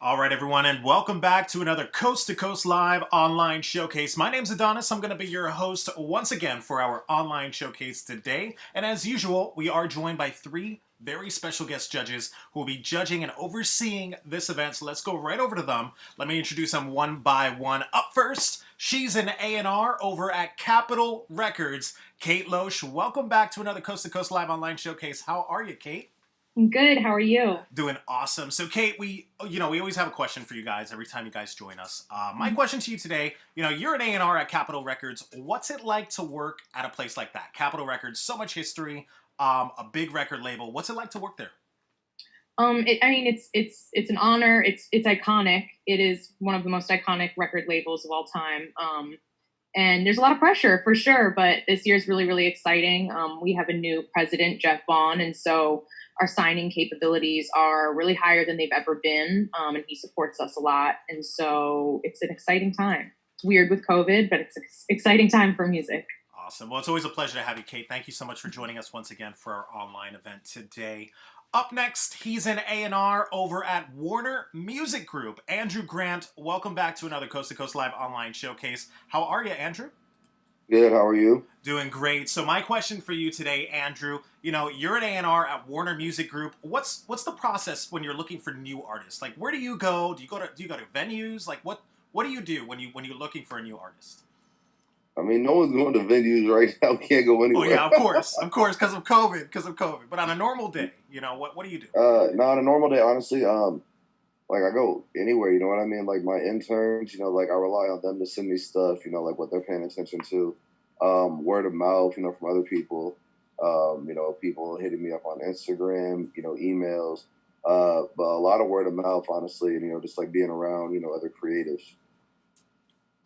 All right, everyone, and welcome back to another Coast to Coast Live online showcase. My name's Adonis. I'm going to be your host once again for our online showcase today. And as usual, we are joined by three very special guest judges who will be judging and overseeing this event. So let's go right over to them. Let me introduce them one by one. Up first, she's an A&R over at Capitol Records, Kate LOESCH. Welcome back to another Coast to Coast Live online showcase. How are you, Kate? Good. How are you? Doing awesome. So, Kate, we always have a question for you guys every time you guys join us. My question to you today, you're an A&R at Capitol Records. What's it like to work at a place like that? Capitol Records, so much history, a big record label. What's it like to work there? It's an honor. It's iconic. It is one of the most iconic record labels of all time. And there's a lot of pressure for sure, but this year's really, really exciting. We have a new president, Jeff Vaughn, and so our signing capabilities are really higher than they've ever been, and he supports us a lot. And so it's an exciting time. It's weird with COVID, but it's an exciting time for music. Awesome. Well, it's always a pleasure to have you, Kate. Thank you so much for joining us once again for our online event today. Up next, he's an A&R over at Warner Music Group. Andrew Grant, welcome back to another Coast to Coast Live online showcase. How are you, Andrew? Good, how are you? Doing great. So my question for you today, Andrew, you're an A&R at Warner Music Group. What's the process when you're looking for new artists? Like, where do you go? Do you go to venues? Like, what do you do when you're looking for a new artist? I mean, no one's going to venues right now. We can't go anywhere. Oh yeah, of course, because of COVID. But on a normal day, what do you do? No, on a normal day, honestly, like I go anywhere. You know what I mean? Like my interns, like I rely on them to send me stuff. Like what they're paying attention to. Word of mouth, from other people. People hitting me up on Instagram. Emails. But a lot of word of mouth, honestly. And just like being around, other creatives.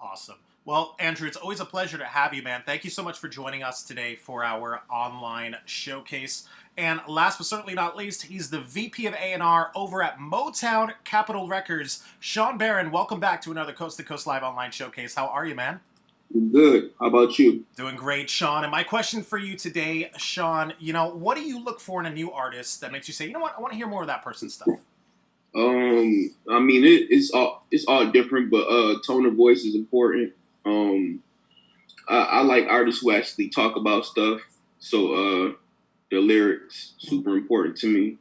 Awesome. Well, Andrew, it's always a pleasure to have you, man. Thank you so much for joining us today for our online showcase. And last but certainly not least, he's the VP of A&R over at Motown Capitol Records. SHAWN BARRON, welcome back to another Coast to Coast Live online showcase. How are you, man? Good. How about you? Doing great, Sean. And my question for you today, Sean, what do you look for in a new artist that makes you say, you know what, I want to hear more of that person's stuff? It's all different, but tone of voice is important. I like artists who actually talk about stuff. So the lyrics super important to me.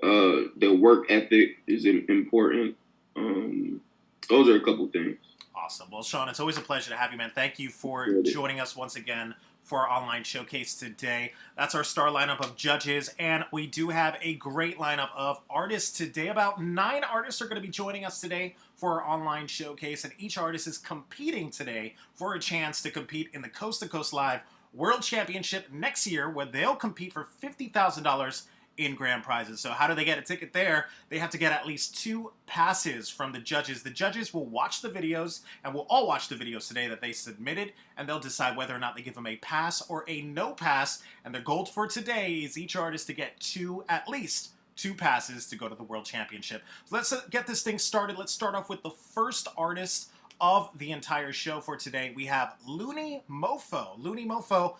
The work ethic is important. Those are a couple things. Awesome. Well, Sean, it's always a pleasure to have you, man. Thank you for joining us once again for our online showcase today. That's our star lineup of judges, and we do have a great lineup of artists today. About 9 artists are going to be joining us today for our online showcase, and each artist is competing today for a chance to compete in the Coast to Coast Live World Championship next year, where they'll compete for $50,000 in grand prizes. So how do they get a ticket there? They have to get at least 2 passes from the judges. The judges will watch the videos, and we'll all watch the videos today that they submitted, and they'll decide whether or not they give them a pass or a no pass. And the goal for today is each artist to get at least 2 passes to go to the World Championship. So let's get this thing started. Let's start off with the first artist of the entire show for today. We have Looney Mofo. Looney Mofo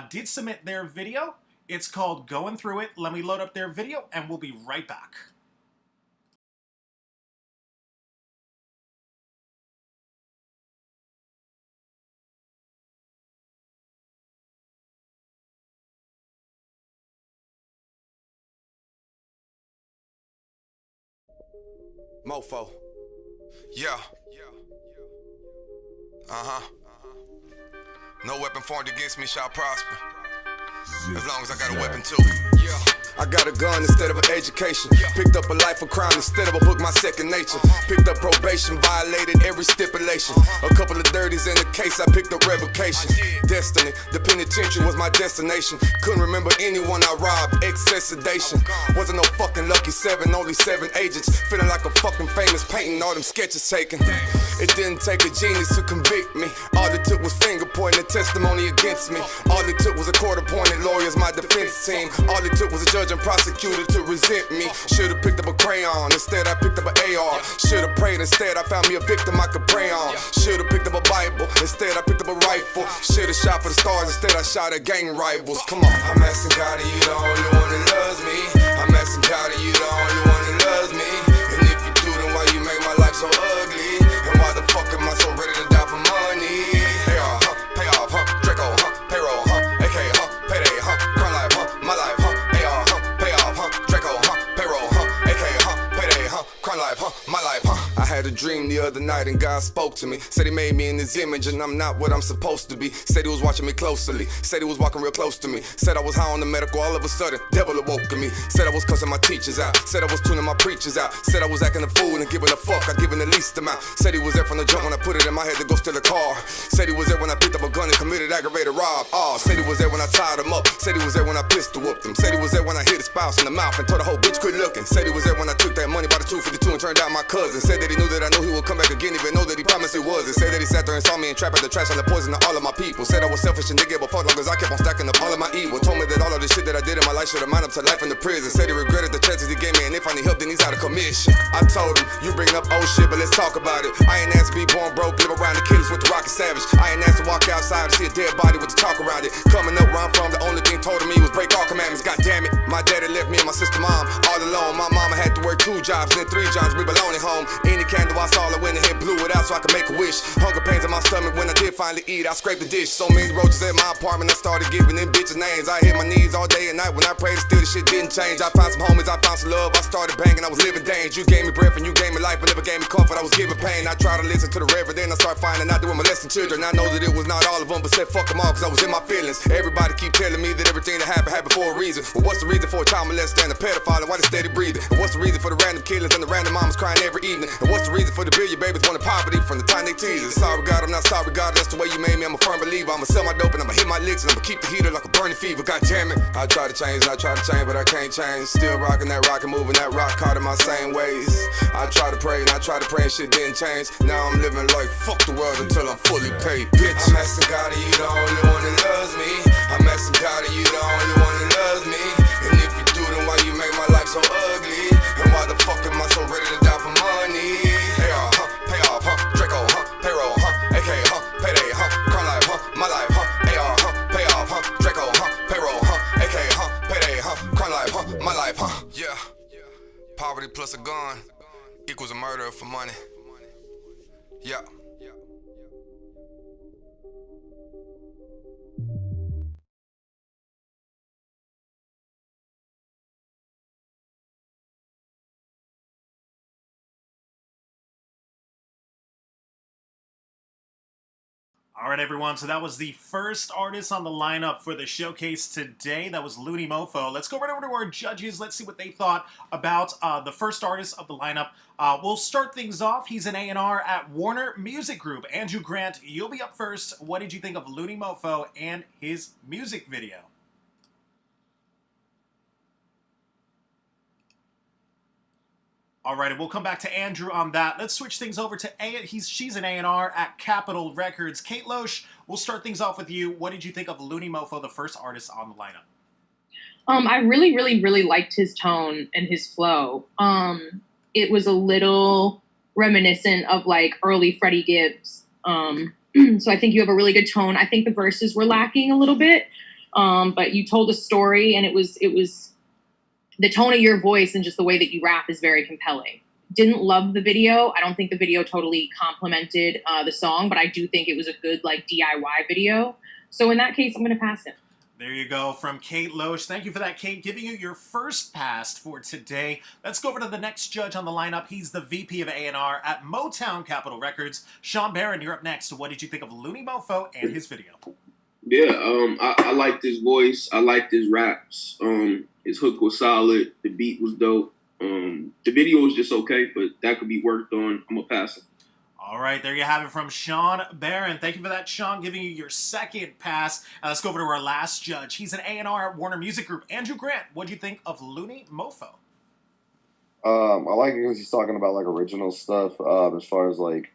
did submit their video. It's called Going Through It. Let me load up their video, and we'll be right back. Mofo. Yeah. No weapon formed against me shall prosper. As long as I got a weapon too. Yeah. I got a gun instead of an education. Picked up a life of crime instead of a book, my second nature. Picked up probation, violated every stipulation. A couple of dirties in the case, I picked up revocation. Destiny, the penitentiary was my destination. Couldn't remember anyone I robbed, excess sedation. Wasn't no fucking lucky 7, only 7 agents. Feeling like a fucking famous painting, all them sketches taken. It didn't take a genius to convict me. All it took was finger pointing and testimony against me. All it took was a court-appointed lawyers, my defense team. All it took was a judge and prosecutor to resent me. Should've picked up a crayon, instead I picked up an AR. Should've prayed, instead I found me a victim I could pray on. Should've picked up a Bible, instead I picked up a rifle. Should've shot for the stars, instead I shot at gang rivals. Come on. I'm asking God, are you the only one that loves me? I'm asking God, are you the only one that loves me? And if you do, then why you make my life so ugly? And why the fuck am I so ready to die for money? Pay off, pay off, Draco, payroll, AK, payday, crime life, my life, AR, pay off, Draco, payroll, AK, payday, crime life, my life, I had a dream the other night and God spoke to me. Said he made me in his image and I'm not what I'm supposed to be. Said he was watching me closely. Said he was walking real close to me. Said I was high on the medical, all of a sudden, devil awoke in me. Said I was cussing my teachers out. Said I was tuning my preachers out. Said I was acting a fool and giving a fuck, I giving the least amount. Said he was there from the jump when I put it in my head to go steal a car. Said he was there when I picked up a gun and committed aggravated rob. Said he was there when I tied him up. Said he was there when I pistol whooped him. Said he was there when I hit his spouse in the mouth and told the whole bitch quit looking. Said he was there when I took that money by the 252 and turned out my cousin. Said that he knew that I knew he would come back again, even though that he promised it wasn't. Said that he sat there and saw me and trap at the trash on the poison to all of my people. Said I was selfish and didn't give a fuck long as I kept on stacking up all of my evil. Told me that all of the shit that I did in my life should have mounted up to life in the prison. Said he regretted the chances he gave me and if I need help then he's out of commission. I told him, you bring up old shit but let's talk about it. I ain't asked to be born broke, live around the killers with the rocket savage. I ain't asked to walk outside to see a dead body with the talk around it. Coming up where I'm from, the only thing told me was break all commandments. God damn it, my daddy left me and my sister mom all alone. My mama had to work 2 jobs and then 3 jobs, we belong at home. Any candle I saw, I went ahead blew it out so I could make a wish. Hunger pains in my stomach when I did finally eat, I scraped the dish. So many roaches in my apartment, I started giving them bitches names. I hit my knees all day and night when I prayed, still the shit didn't change. I found some homies, I found some love, I started banging, I was living danger. You gave me breath and you gave me life, but never gave me comfort, I was giving pain. I tried to listen to the reverend, then I started finding out they were molesting children. I know that it was not all of them, but said fuck them all cause I was in my feelings. Everybody keep telling me that everything that happened for a reason. Well, what's the reason for a child molester and a pedophile and why they steady breathing? And what's the reason for the random killings and the random mamas crying every evening? And what's the reason for the billion babies wanting poverty from the time they tease us? Sorry God, I'm not sorry God, that's the way you made me, I'm a firm believer. I'ma sell my dope and I'ma hit my licks and I'ma keep the heater like a burning fever. God damn it, I try to change and I try to change but I can't change. Still rocking that rock and moving that rock hard in my same ways. I try to pray and I try to pray and shit didn't change. Now I'm living like fuck the world until I'm fully paid, bitch. I'm asking God, are you the only one that loves me? I'm asking God, are you the only one that loves me? And if you do, then why you make my life so ugly? And why the fuck am I so ready to die for money? Pay off, Draco, payroll, AK, payday, crime life, my life, AR, pay off, Draco, payroll, AK, payday, crime life, my life, yeah. Poverty plus a gun equals a murder for money. Yeah. All right, everyone. So that was the first artist on the lineup for the showcase today. That was Looney Mofo. Let's go right over to our judges. Let's see what they thought about the first artist of the lineup. We'll start things off. He's an A&R at Warner Music Group. Andrew Grant, you'll be up first. What did you think of Looney Mofo and his music video? All right, we'll come back to Andrew on that. Let's switch things over to she's an A&R at Capitol Records. Kate Loesch, we'll start things off with you. What did you think of Looney Mofo, the first artist on the lineup? I really, really, really liked his tone and his flow. It was a little reminiscent of like early Freddie Gibbs. So I think you have a really good tone. I think the verses were lacking a little bit, but you told a story and it was the tone of your voice and just the way that you rap is very compelling. Didn't love the video. I don't think the video totally complemented the song, but I do think it was a good like DIY video. So in that case, I'm going to pass him. There you go from Kate Loesch. Thank you for that, Kate. Giving you your first pass for today. Let's go over to the next judge on the lineup. He's the VP of A&R at Motown Capitol Records. Sean Barron, you're up next. What did you think of Looney Mofo and his video? Yeah, I liked his voice. I liked his raps. His hook was solid. The beat was dope. The video was just okay, but that could be worked on. I'm going to pass it. All right, there you have it from Sean Barron. Thank you for that, Sean, giving you your second pass. Let's go over to our last judge. He's an A&R at Warner Music Group. Andrew Grant, what do you think of Looney Mofo? I like it because he's talking about like original stuff. As far as like,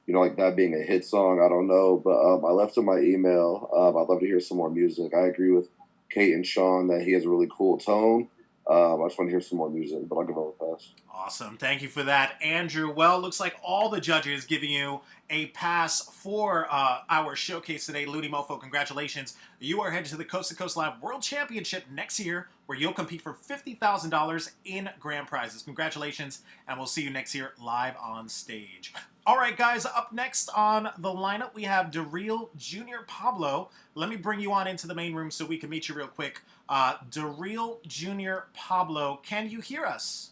you know, like that being a hit song, I don't know. But I left him my email. I'd love to hear some more music. I agree with Kate and Sean that he has a really cool tone. I just want to hear some more music, but I'll give it a pass. Awesome. Thank you for that, Andrew. Well, looks like all the judges giving you a pass for our showcase today. Looney Mofo, congratulations. You are headed to the Coast to Coast Live World Championship next year, where you'll compete for $50,000 in grand prizes. Congratulations, and we'll see you next year live on stage. All right, guys, up next on the lineup, we have Darrell Jr. Pablo. Let me bring you on into the main room so we can meet you real quick. Darrell Jr. Pablo, can you hear us?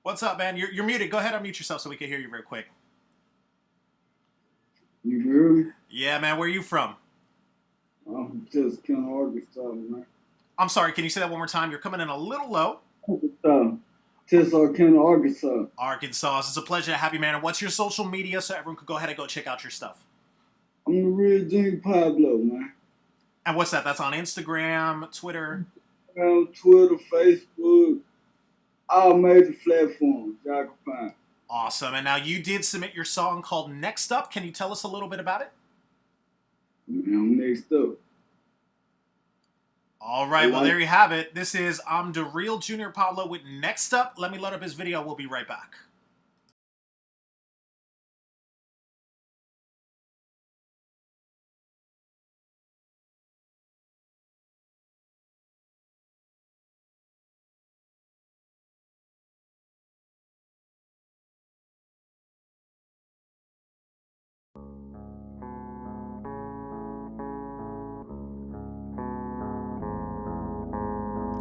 What's up, man? You're muted. Go ahead and unmute yourself so we can hear you real quick. You hear me? Yeah, man. Where are you from? I'm just Ken Arkansas, man. I'm sorry. Can you say that one more time? You're coming in a little low. Just Ken Arkansas. Arkansas. It's a pleasure to have you, man. And what's your social media so everyone could go ahead and go check out your stuff? I'm the real Junior Pablo, man. And what's that? That's on Instagram, Twitter? Twitter, Facebook, all major platforms y'all can find. Awesome. And now you did submit your song called Next Up. Can you tell us a little bit about it? I'm next up. All right. Well, there you have it. This is Darrell Jr. Pablo with Next Up. Let me load up his video. We'll be right back.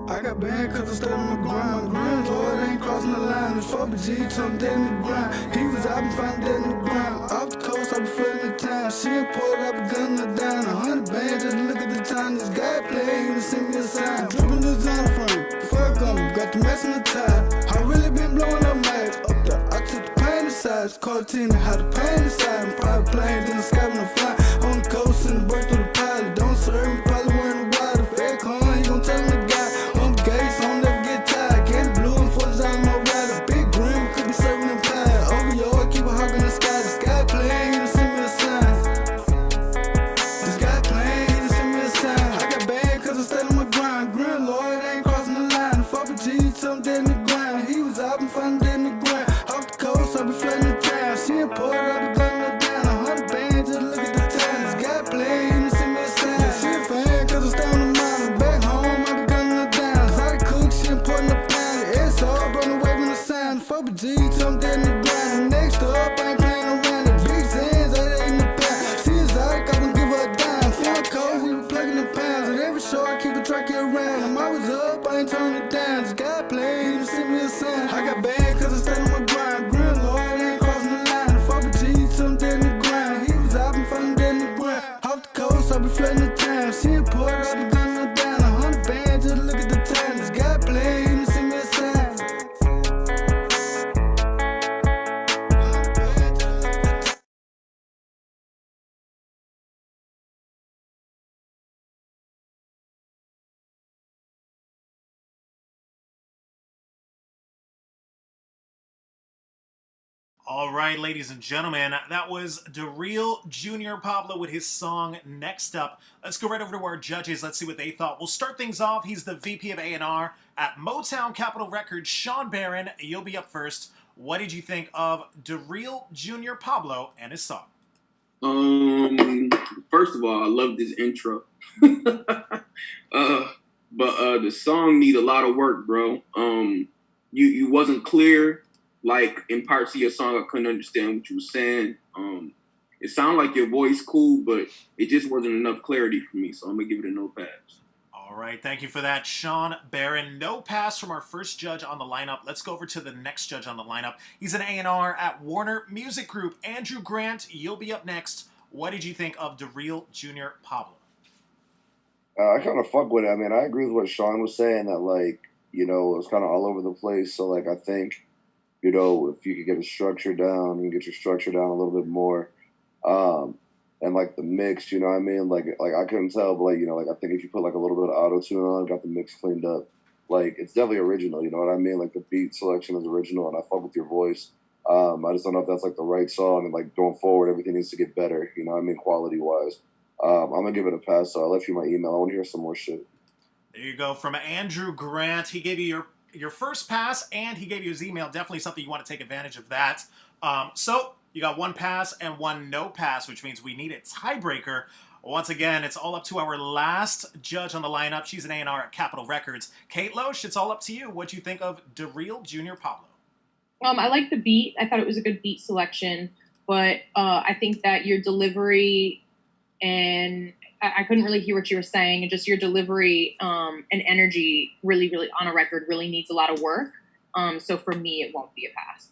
I got banned cause I stayed on the grind. Lord ain't crossing the line. It's 4G, something dead in the grind. He was out and found dead in the ground. Off the coast, I be flooding the town. She imported, I be gunning her down. 100 bands, just look at the time. This guy playing, he send me a sign. Dripping designer frame, fuck on me, got the mess in the tide. I really been blowing up mad. Up there, I took the pain aside. Called Tina, how the pain inside. I'm private planes in the sky when I'm flying. On the coast and birth through the pilot. Don't serve me, probably wearing the water. Fake on, you gon' tell me the guy. Gates, don't never get tired. Candy blue and $40 more rider. Big grim, could be serving them pie. Over your keep a hawk in the sky. The sky playing, you send me a sign. The sky playing, you send me a sign. I got bad cause I stayed on my grind. Grim Lord ain't crossing the line. Fuck with G, something dead in the ground. He was out and found dead in the ground. Off the coast, I be flooding the town. She imported, I be gunning her down. 100 bands, just look at the time. The sky playing, you send me a sign. Yeah, she a fan cause I stay on the mountain. Back home, I be gunning her down. Putting the pound, it's all on the wave in the sound. Fuck with G, something dead in the ground. Next up, I ain't playing around. The big sands, I ain't in the pound. She exotic, I won't give her a dime. Feeling cold, we be plugging the pounds. At every show, I keep a track around. I'm always up, I ain't turning it down. This guy playing, send me a sign. I got bad cause I stayed on my grind. Grim Lord ain't crossing the line. Fuck with G, something dead in the ground. He was out and found dead in the ground. Off the coast, I be flooding the town. She imported, I be gunning her down. 100 bands, just look at the time. This guy playing. All right, ladies and gentlemen, that was Darrell Jr. Pablo with his song Next Up. Let's go right over to our judges. Let's see what they thought. We'll start things off. He's the VP of A&R at Motown Capitol Records, SHAWN BARRON. You'll be up first. What did you think of Darrell Jr. Pablo and his song? First of all, I love this intro. But the song need a lot of work, bro. You wasn't clear. Like, in parts of your song, I couldn't understand what you were saying. It sounded like your voice cool, but it just wasn't enough clarity for me, so I'm going to give it a no pass. All right, thank you for that, SHAWN BARRON. No pass from our first judge on the lineup. Let's go over to the next judge on the lineup. He's an A&R at Warner Music Group. Andrew Grant, you'll be up next. What did you think of Darrell Jr. Pablo? I kind of fuck with it. I mean, I agree with what Sean was saying, that, like, you know, it was kind of all over the place. So, like, I think, you know, if you could get a structure down, you can get your structure down a little bit more. And, like, the mix, you know what I mean? Like I couldn't tell, but, like, you know, like, I think if you put, like, a little bit of auto-tune on, got the mix cleaned up, like, it's definitely original, you know what I mean? Like, the beat selection is original, and I fuck with your voice. I just don't know if that's, like, the right song, and, like, going forward, everything needs to get better, you know what I mean, quality-wise. I'm going to give it a pass, so I left you my email. I want to hear some more shit. There you go. From Andrew Grant, he gave you your first pass, and he gave you his email. Definitely something you want to take advantage of that. So you got 1 pass and 1 no pass, which means we need a tiebreaker. Once again, it's all up to our last judge on the lineup. She's an A&R at Capitol Records. Kate Loesch, it's all up to you. What do you think of DeReal Jr. Pablo? I like the beat. I thought it was a good beat selection, but I think that your delivery, and I couldn't really hear what you were saying, and just your delivery and energy really, really on a record really needs a lot of work. So for me, it won't be a pass.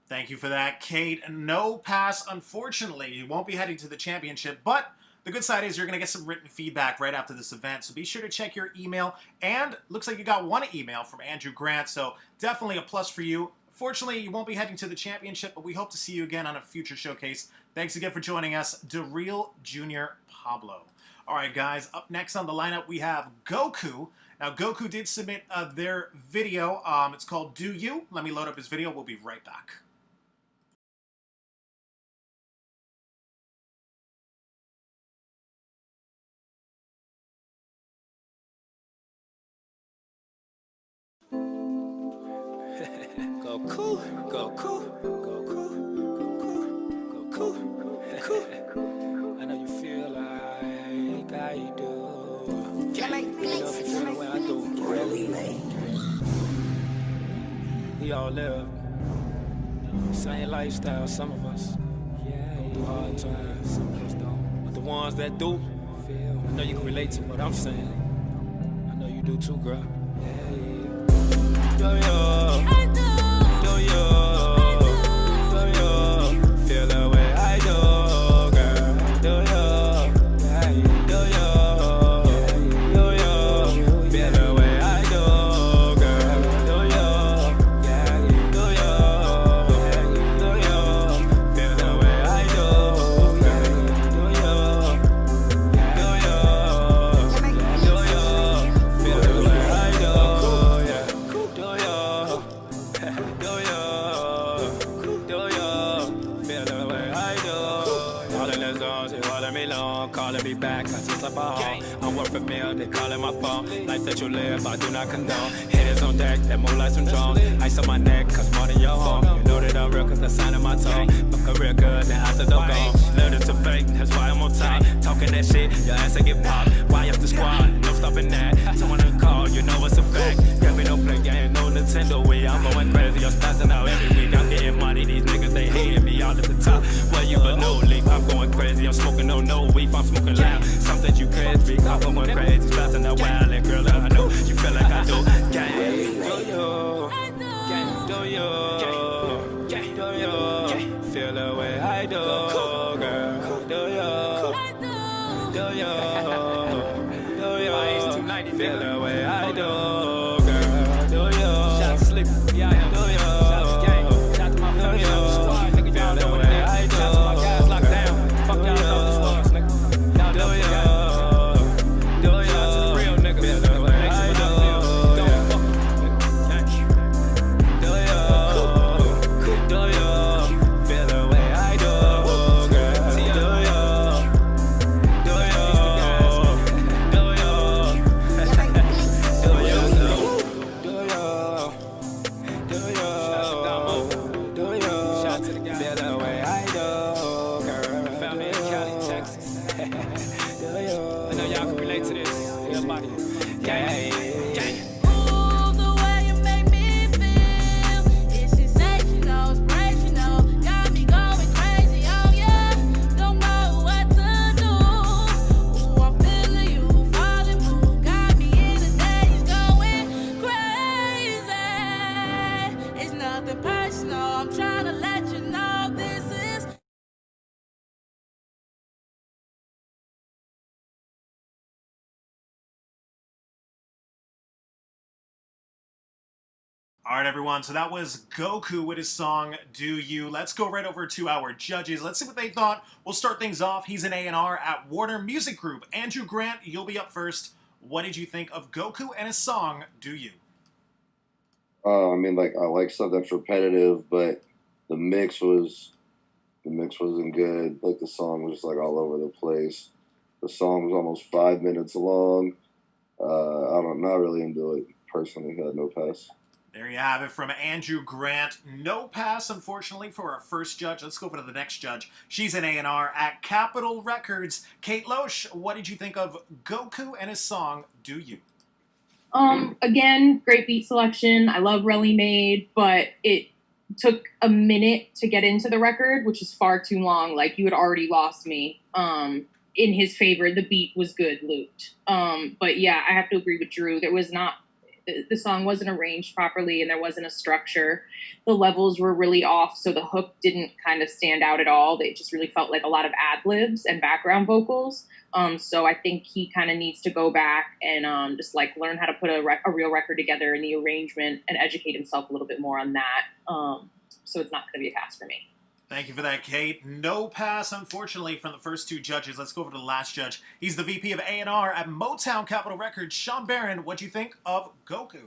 Thank you for that, Kate. No pass, unfortunately. You won't be heading to the championship, but the good side is you're going to get some written feedback right after this event, so be sure to check your email. And looks like you got 1 email from Andrew Grant, so definitely a plus for you. Fortunately, you won't be heading to the championship, but we hope to see you again on a future showcase. Thanks again for joining us, DeReal Jr. Pablo. All right, guys, up next on the lineup, we have Goku. Now, Goku did submit their video. It's called Do You. Let me load up his video. We'll be right back. Goku, Goku, Goku, Goku, Goku, Goku. I know you feel like I do. I know if you feel the way I do. We all live same lifestyle, some of us go through hard times, some of us don't. But the ones that do, I know you can relate to what I'm saying. I know you do too, girl. Yo, yo. Feel the way I do, girl. Do you? Do you? Do you? Feel the way I do, girl. Do you? Do you? Do you? Feel the way I do, girl. Do you? Do you? Do you? Feel the way I do, yeah. Do you? Do you? Do you? Feel the way I do? All in the zones, you holding me long, calling me back, I just left my home. I'm worth a meal, they calling my phone. Life that you live, I do not condone. Hitters on deck, that move like some drones. Ice on my neck, cause more than your home. You know that I'm real, cause the sign of my tone. Fuck a real good, then after the gone. Learn to fake, that's why I'm on top. Talking that shit, your ass I get popped. Why up the squad, no stopping that. Someone to call, you know it's a fact. Got me no play game, no Nintendo Wii. I'm going crazy, I'm spazzing out every week. I'm getting money, these niggas, they hating me all at the top. Well, you but no leaf, I'm going crazy. I'm smoking no weed, I'm smoking loud. Something you can't speak, I'm going crazy. Spazzing out wild, and girl, I know you feel like I do. Gang, do you? Gang, do you? Gang, do you? Feel the way I do, girl. Do you? Do you? Do you? Feel the way I do, girl. Do you? Shout to Sleep, yeah, do you? Shout to Gang, shout to my family, shout to squad, nigga, y'all know what it is. Shout to my guys locked down. Fuck y'all know this was, nigga. Y'all know it, yeah. Do you? Shout to the real niggas. Feel the way I do, yeah. Do you? Do you? Feel the way I do, girl. Do you? Do you? Do you? Do you? Do you? Shout to the guy. Feel the way I do, girl. Found me in Cali, Texas. Do you? I know y'all can relate to this. Everybody. Gang. Ooh, the way you make me feel, it's sensational, inspirational, got me going crazy, oh yeah, don't know what to do. Ooh, I'm feeling you, falling through, got me in the days going crazy. It's nothing personal, I'm trying to let you know this is. All right, everyone. So that was Goku with his song "Do You." Let's go right over to our judges. Let's see what they thought. We'll start things off. He's an A&R at Warner Music Group. Andrew Grant, you'll be up first. What did you think of Goku and his song "Do You"? I mean, like, I like stuff that's repetitive, but the mix wasn't good. Like, the song was just like all over the place. The song was almost 5 minutes long. Not really into it personally. No pass. There you have it from Andrew Grant. No pass, unfortunately, for our first judge. Let's go over to the next judge. She's an A&R at Capitol Records. Kate Loesch, what did you think of Goku and his song, Do You? Again, great beat selection. I love Relly Made, but it took a minute to get into the record, which is far too long. Like, you had already lost me. In his favor, the beat was good, looped. But yeah, I have to agree with Drew. There was not, the song wasn't arranged properly and there wasn't a structure. The levels were really off, so the hook didn't kind of stand out at all. They just really felt like a lot of ad-libs and background vocals. So I think he kind of needs to go back and just like learn how to put a real record together in the arrangement and educate himself a little bit more on that. So it's not going to be a pass for me. Thank you for that, Kate. No pass, unfortunately, from the first two judges. Let's go over to the last judge. He's the VP of A&R at Motown Capitol Records. Sean Barron, what do you think of Goku?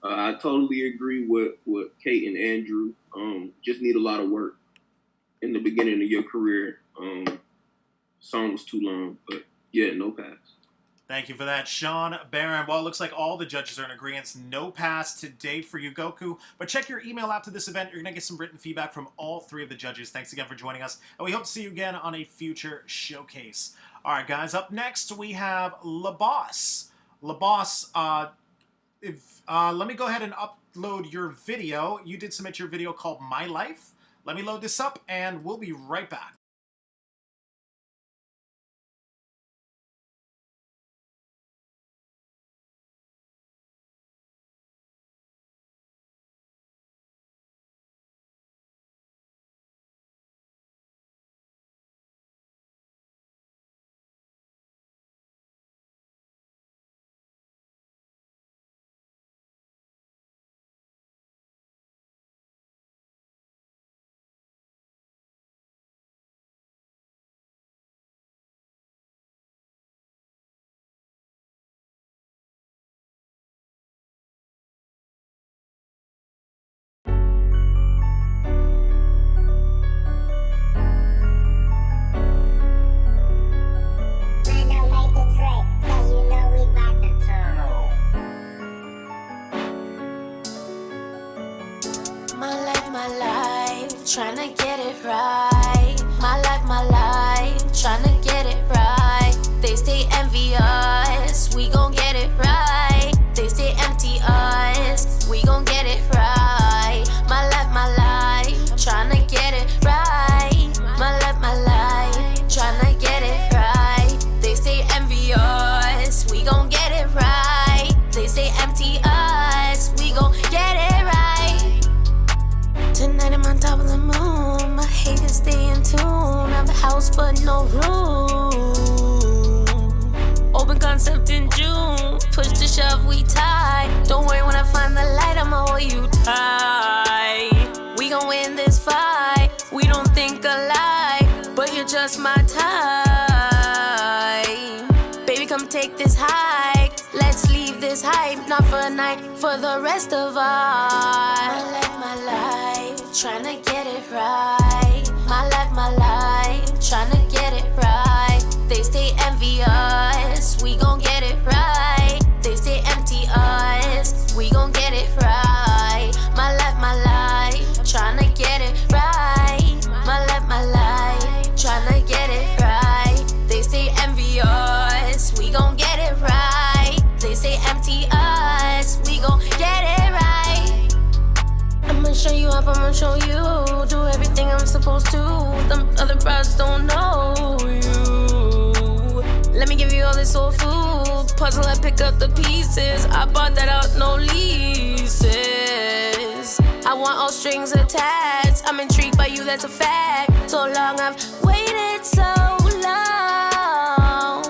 I totally agree with Kate and Andrew. Just need a lot of work in the beginning of your career. Song was too long, but yeah, no pass. Thank you for that, Sean Barron. Well, it looks like all the judges are in agreement. No pass to date for you, Goku. But check your email after this event. You're going to get some written feedback from all three of the judges. Thanks again for joining us, and we hope to see you again on a future showcase. All right, guys, up next we have LOESCH. LOESCH, let me go ahead and upload your video. You did submit your video called My Life. Let me load this up, and we'll be right back. Tryna get it right. My life, tryna get it right. They stay envious, we gon' get it right. They stay empty us, we gon' get it right. My life, tryna get it right. My life, tryna get it right. They stay envious, we gon' get it right. They stay empty us, we gon' get it right. Tonight I'm on top of the moon. My haters stay in tune. Have a house but no room. Open concept in June. Push to shove, we tie. Don't worry when I find the light, I'ma hold you tight. We gon' win this fight. We don't think alike, but you're just my type. Baby, come take this hike. Let's leave this hype, not for a night, for the rest of us. My life, tryna get it right. My life, tryna get it right. They stay envious, we gon' get it right. They stay empty us, we gon' get it right. My life, tryna get it right. My life, tryna get it right. They stay envious, we gon' get it right. They stay empty us, we gon' get it right. I'ma show you up, I'ma show you. Do everything I'm supposed to. Them other bros don't know you. Let me give you all this soul food. Puzzle, I pick up the pieces. I bought that out, no leases. I want all strings attached. I'm intrigued by you, that's a fact. So long, I've waited so long.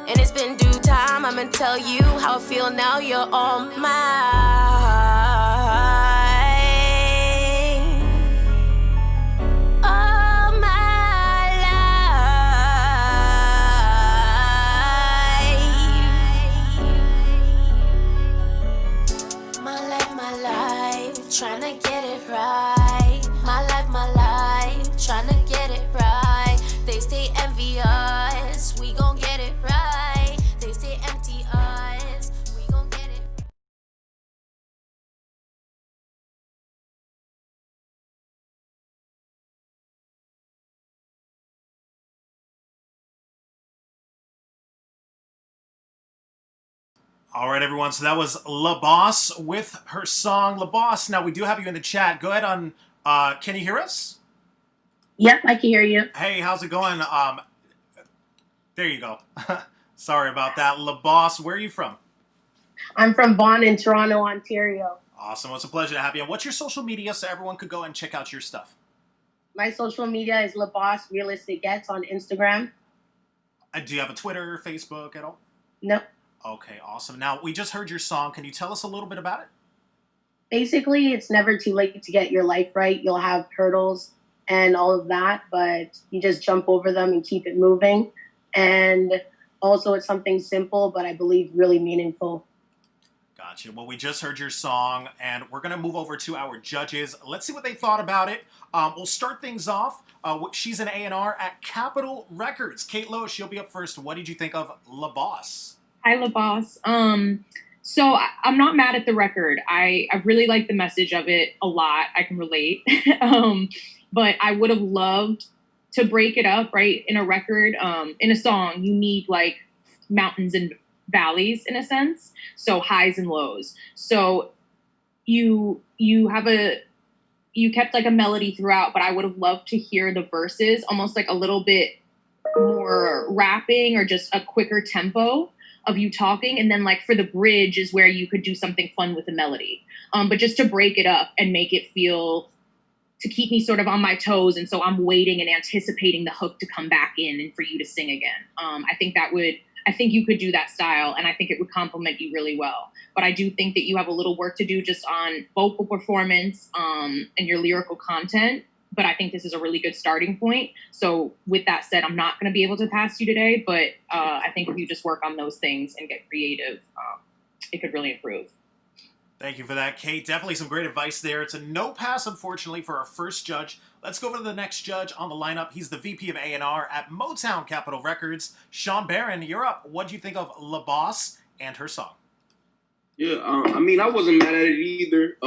And it's been due time, I'ma tell you how I feel now, you're all mine. All my life. My life, tryna get it right. My life, tryna get it right. They stay envious, we gon' get it right. They stay empty us. All right, everyone. So that was La Boss with her song La Boss. Now we do have you in the chat. Go ahead on. Can you hear us? Yep, I can hear you. Hey, how's it going? There you go. Sorry about that. La Boss, where are you from? I'm from Vaughan in Toronto, Ontario. Awesome. Well, it's a pleasure to have you. And what's your social media so everyone could go and check out your stuff? My social media is LaBoss Realistic Gets on Instagram. Do you have a Twitter, Facebook at all? Nope. Okay, awesome. Now, we just heard your song. Can you tell us a little bit about it? Basically, it's never too late to get your life right. You'll have hurdles and all of that, but you just jump over them and keep it moving. And also, it's something simple, but I believe really meaningful. Gotcha. Well, we just heard your song, and we're going to move over to our judges. Let's see what they thought about it. We'll start things off. She's an A&R at Capitol Records. Kate LOESCH, you'll be up first. What did you think of La Boss? Hi, La Boss. So I'm not mad at the record. I really like the message of it a lot. I can relate. But I would have loved to break it up, right? In a record, in a song, you need like mountains and valleys in a sense. So highs and lows. So you kept like a melody throughout, but I would have loved to hear the verses almost like a little bit more rapping or just a quicker tempo of you talking. And then like for the bridge is where you could do something fun with the melody. But just to break it up and make it feel to keep me sort of on my toes. And so I'm waiting and anticipating the hook to come back in and for you to sing again. I think you could do that style and I think it would complement you really well. But I do think that you have a little work to do just on vocal performance and your lyrical content. But I think this is a really good starting point. So with that said, I'm not going to be able to pass you today, but I think if you just work on those things and get creative, it could really improve. Thank you for that, Kate. Definitely some great advice there. It's a no pass, unfortunately, for our first judge. Let's go over to the next judge on the lineup. He's the VP of A&R at Motown Capitol Records. Sean Barron, you're up. What do you think of La Boss and her song? Yeah, I mean, I wasn't mad at it either.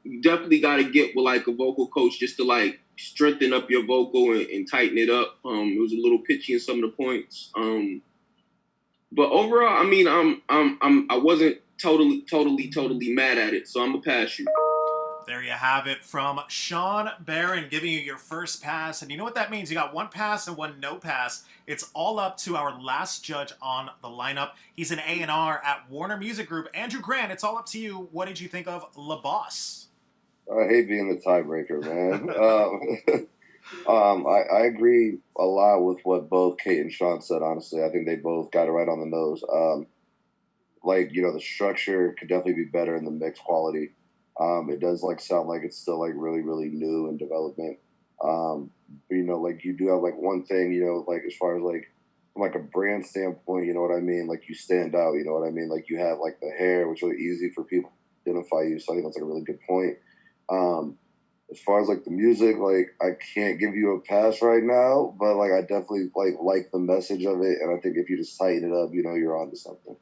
You definitely got to get with like a vocal coach just to like strengthen up your vocal and tighten it up. It was a little pitchy in some of the points. But overall, I mean, I wasn't totally mad at it. So I'm gonna pass you. There you have it from Sean Barron giving you your first pass. And you know what that means? You got one pass and one no pass. It's all up to our last judge on the lineup. He's an A&R at Warner Music Group. Andrew Grant, it's all up to you. What did you think of La Boss? I hate being the tiebreaker, man. I agree a lot with what both Kate and Sean said, honestly. I think they both got it right on the nose. Like, you know, the structure could definitely be better in the mix quality. It does like sound like it's still like really, really new in development. But, you know, like you do have like one thing, you know, like as far as like from like a brand standpoint, you know what I mean? Like you stand out, you know what I mean? Like you have like the hair, which is really easy for people to identify you. So I think that's like a really good point. As far as like the music, like I can't give you a pass right now, but like I definitely like the message of it, and I think if you just tighten it up, you know, you're onto something.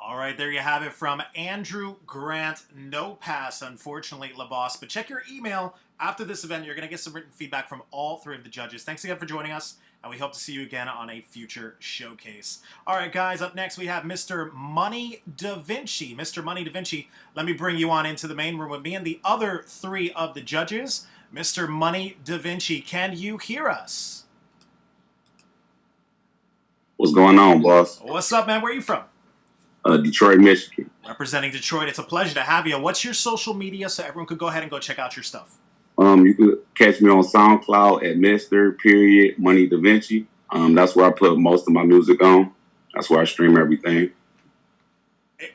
All right, there you have it from Andrew Grant. No pass, unfortunately, La Boss. But check your email after this event. You're going to get some written feedback from all three of the judges. Thanks again for joining us, and we hope to see you again on a future showcase. All right, guys, up next we have Mr. Money Da Vinci. Mr. Money Da Vinci, let me bring you on into the main room with me and the other three of the judges. Mr. Money Da Vinci, can you hear us? What's going on, boss? What's up, man? Where are you from? Detroit, Michigan. Representing Detroit. It's a pleasure to have you. What's your social media so everyone could go ahead and go check out your stuff? You can catch me on SoundCloud at Mr. Money Da Vinci. That's where I put most of my music on. That's where I stream everything.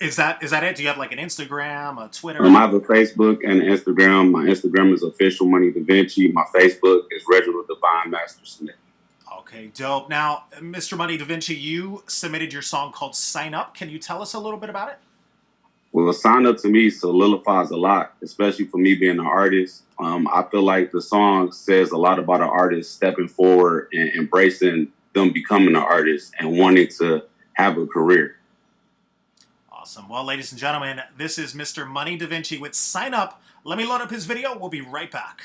Is that it? Do you have like an Instagram, a Twitter? I have a Facebook and an Instagram. My Instagram is official Money Da Vinci. My Facebook is Reginald Divine Master Smith. Okay, dope. Now, Mr. Money Da Vinci, you submitted your song called Sign Up. Can you tell us a little bit about it? Well, Sign Up to me solidifies a lot, especially for me being an artist. I feel like the song says a lot about an artist stepping forward and embracing them becoming an artist and wanting to have a career. Awesome. Well, ladies and gentlemen, this is Mr. Money Da Vinci with Sign Up. Let me load up his video. We'll be right back.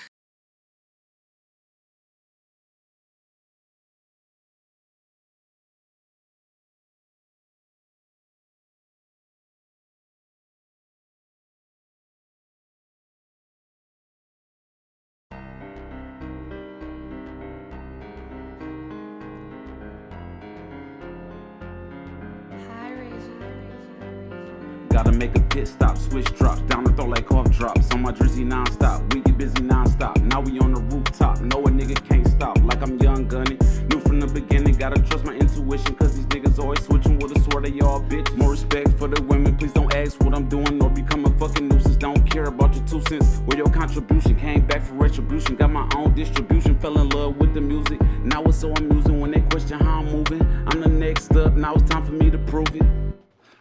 Gotta make a pit stop, switch drops, down the throw like cough drops. On my drizzy non-stop, we get busy non-stop. Now we on the rooftop, no a nigga can't stop. Like I'm young gunny, knew from the beginning. Gotta trust my intuition, cause these niggas always switching with a sword, they all bitch. More respect for the women, please don't ask what I'm doing or become a fucking nuisance. Don't care about your 2 cents or your contribution. Came back for retribution, got my own distribution. Fell in love with the music, now it's so amusing when they question how I'm moving. I'm the next up, now it's time for me to prove it.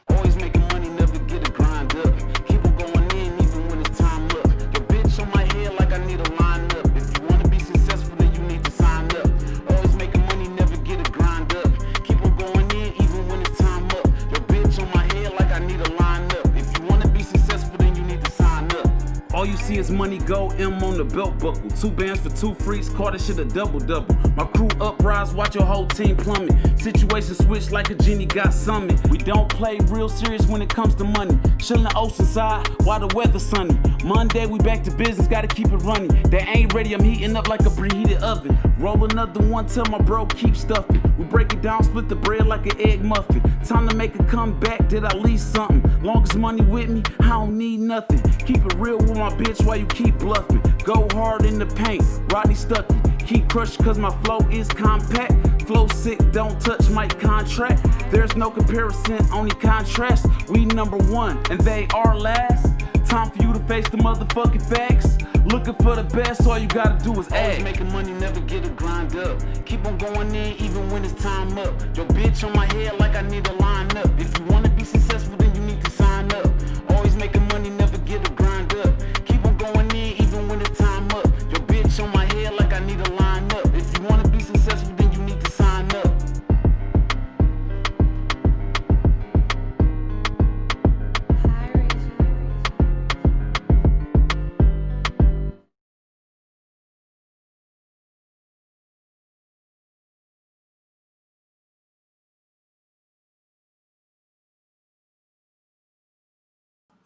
Always making money, never get a grind up. Keep on going in even when it's time up. Your bitch on my head like I need a line up. If you wanna be successful, then you need to sign up. Always making money, never get a grind up. Keep on going in even when it's time up. Your bitch on my head like I need a line up. If you wanna be successful, then you need to sign up. All you see is money go, M on the belt buckle. 2 bands for 2 freaks, call this shit a double-double. My crew uprise, watch your whole team plummet. Situation switch like a genie got summoned. We don't play real serious when it comes to money. Chillin' oceanside while the weather's sunny. Monday we back to business, gotta keep it running. They ain't ready, I'm heating up like a preheated oven. Roll another one till my bro keep stuffing. We break it down, split the bread like an egg muffin. Time to make a comeback, did I leave something? Long as money with me, I don't need nothing. Keep it real with my bitch while you keep bluffing. Go hard in the paint, Rodney Stuckey. Keep crushed cause my flow is compact. Flow sick, don't touch my contract. There's no comparison, only contrast. We #1 and they are last. Time for you to face the motherfucking facts. Looking for the best, all you gotta do is act. Always making money, never get a grind up. Keep on going in even when it's time up. Your bitch on my head like I need a line up. If you wanna be successful, then you need to sign up. Always making money, never get a grind up. Keep on going in even when it's time up. Your bitch on my head like I need a line up. If you wanna be successful, then you need to sign up.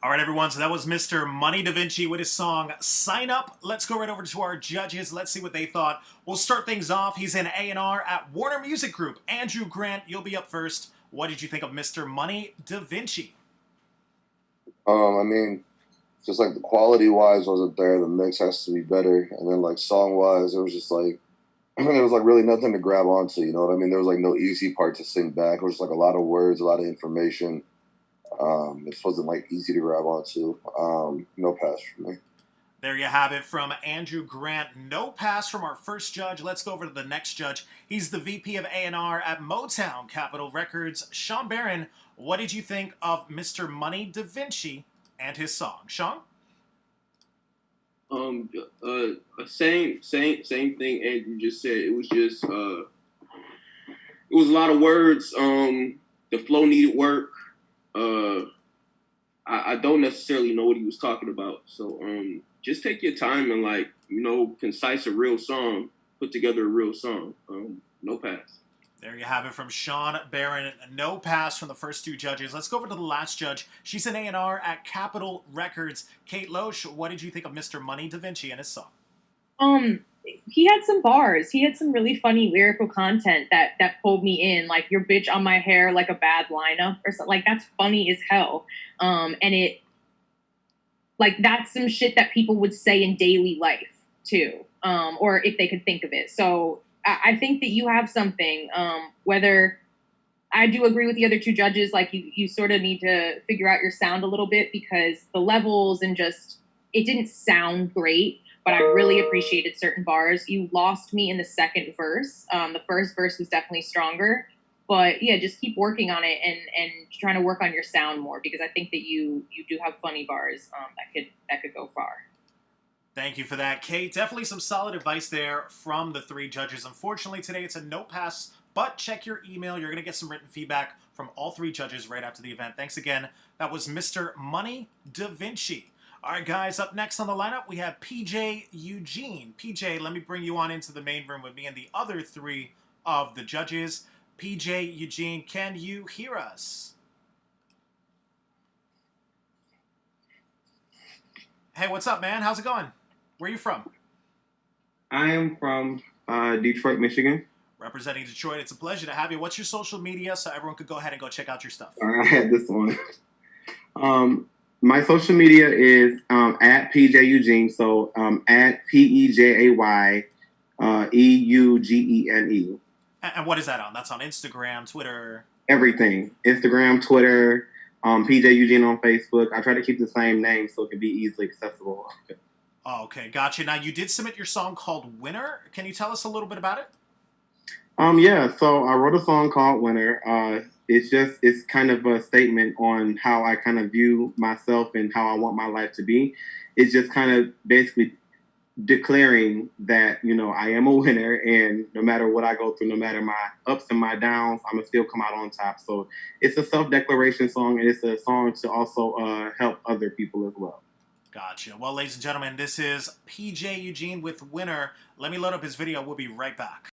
All right, everyone, so that was Mr. Money Da Vinci with his song Sign Up. Let's go right over to our judges. Let's see what they thought. We'll start things off. He's an A&R at Warner Music Group. Andrew Grant, you'll be up first. What did you think of Mr. Money Da Vinci? I mean, just like the quality-wise wasn't there. The mix has to be better. And then like song-wise, it was just like, I mean, there was like really nothing to grab onto, you know what I mean? There was like no easy part to sing back. It was just like a lot of words, a lot of information. It wasn't like easy to grab onto. No pass for me. There you have it from Andrew Grant. No pass from our first judge. Let's go over to the next judge. He's the VP of A&R at Motown Capitol Records. Sean Barron, what did you think of Mr. Money Da Vinci and his song? Sean? Same thing Andrew just said. It was just it was a lot of words. The flow needed work. I don't necessarily know what he was talking about. So just take your time and like, you know, concise a real song, put together a real song. No pass. There you have it from Sean Barron. No pass from the first 2 judges. Let's go over to the last judge. She's an A&R at Capitol Records. Kate LOESCH, what did you think of Mr. Money Da Vinci and his song? He had some bars. He had some really funny lyrical content that pulled me in, like your bitch on my hair like a bad lineup or something. Like that's funny as hell. And it, like that's some shit that people would say in daily life too, or if they could think of it. So I think that you have something. Whether I do agree with the other 2 judges, like you sort of need to figure out your sound a little bit because the levels and just it didn't sound great. But I really appreciated certain bars. You lost me in the second verse. The first verse was definitely stronger. But yeah, just keep working on it and trying to work on your sound more because I think that you do have funny bars that could go far. Thank you for that, Kate. Definitely some solid advice there from the 3 judges. Unfortunately, today it's a no pass, but check your email. You're going to get some written feedback from all 3 judges right after the event. Thanks again. That was Mr. Money Da Vinci. All right, guys, up next on the lineup, we have PJ Eugene. PJ, let me bring you on into the main room with me and the other 3 of the judges. PJ Eugene, can you hear us? Hey, what's up, man? How's it going? Where are you from? I am from Detroit, Michigan. Representing Detroit, it's a pleasure to have you. What's your social media so everyone could go ahead and go check out your stuff? I had this one. My social media is at PJ Eugene, so at PEJAY EUGENE. And what is that on? That's on Instagram, Twitter? Everything. Instagram, Twitter, PJ Eugene on Facebook. I try to keep the same name so it can be easily accessible. Oh, okay, gotcha. Now, you did submit your song called Winner. Can you tell us a little bit about it? Yeah, so I wrote a song called Winner. It's kind of a statement on how I kind of view myself and how I want my life to be. It's just kind of basically declaring that, I am a winner, and no matter what I go through, no matter my ups and my downs, I'm going to still come out on top. So it's a self-declaration song, and it's a song to also help other people as well. Gotcha. Well, ladies and gentlemen, this is PJ Eugene with Winner. Let me load up his video. We'll be right back.